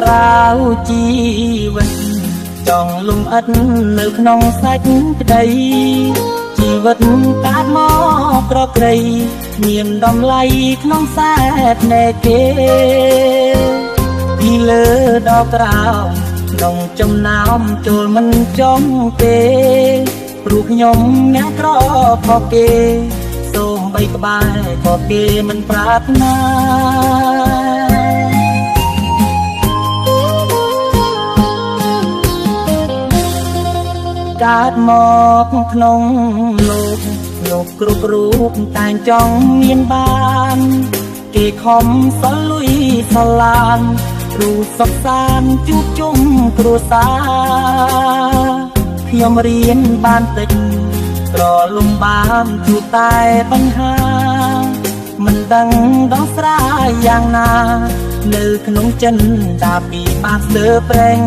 រ៉ាវជីវិតចង់លំអិតនៅក្នុងសាច់ក្តីជីវិតកាត់មកប្រក្រៃមានតម្លៃក្នុងសែតណែគេពីលើដល់ក្រោមក្នុងចំណោមចូលមិនចំទេព្រោះខ្ញុំអ្នកក្រខកគេសូមបីក្បែរក៏គេមិនប្រាថ្នាកើតមកក្នុងលោកគ្រប់រូបតែងចង់មានបានគេខំសល់លុយសឡានគ្រូសិក្សាជួបជុំគ្រួសារខ្ញុំរៀនបានតិចក្រលំបានជួបតែបញ្ហាមិនដឹងដោះស្រាយយ៉ាងណានៅក្នុងចិនតាពីបាក់ស្ទើប្រេង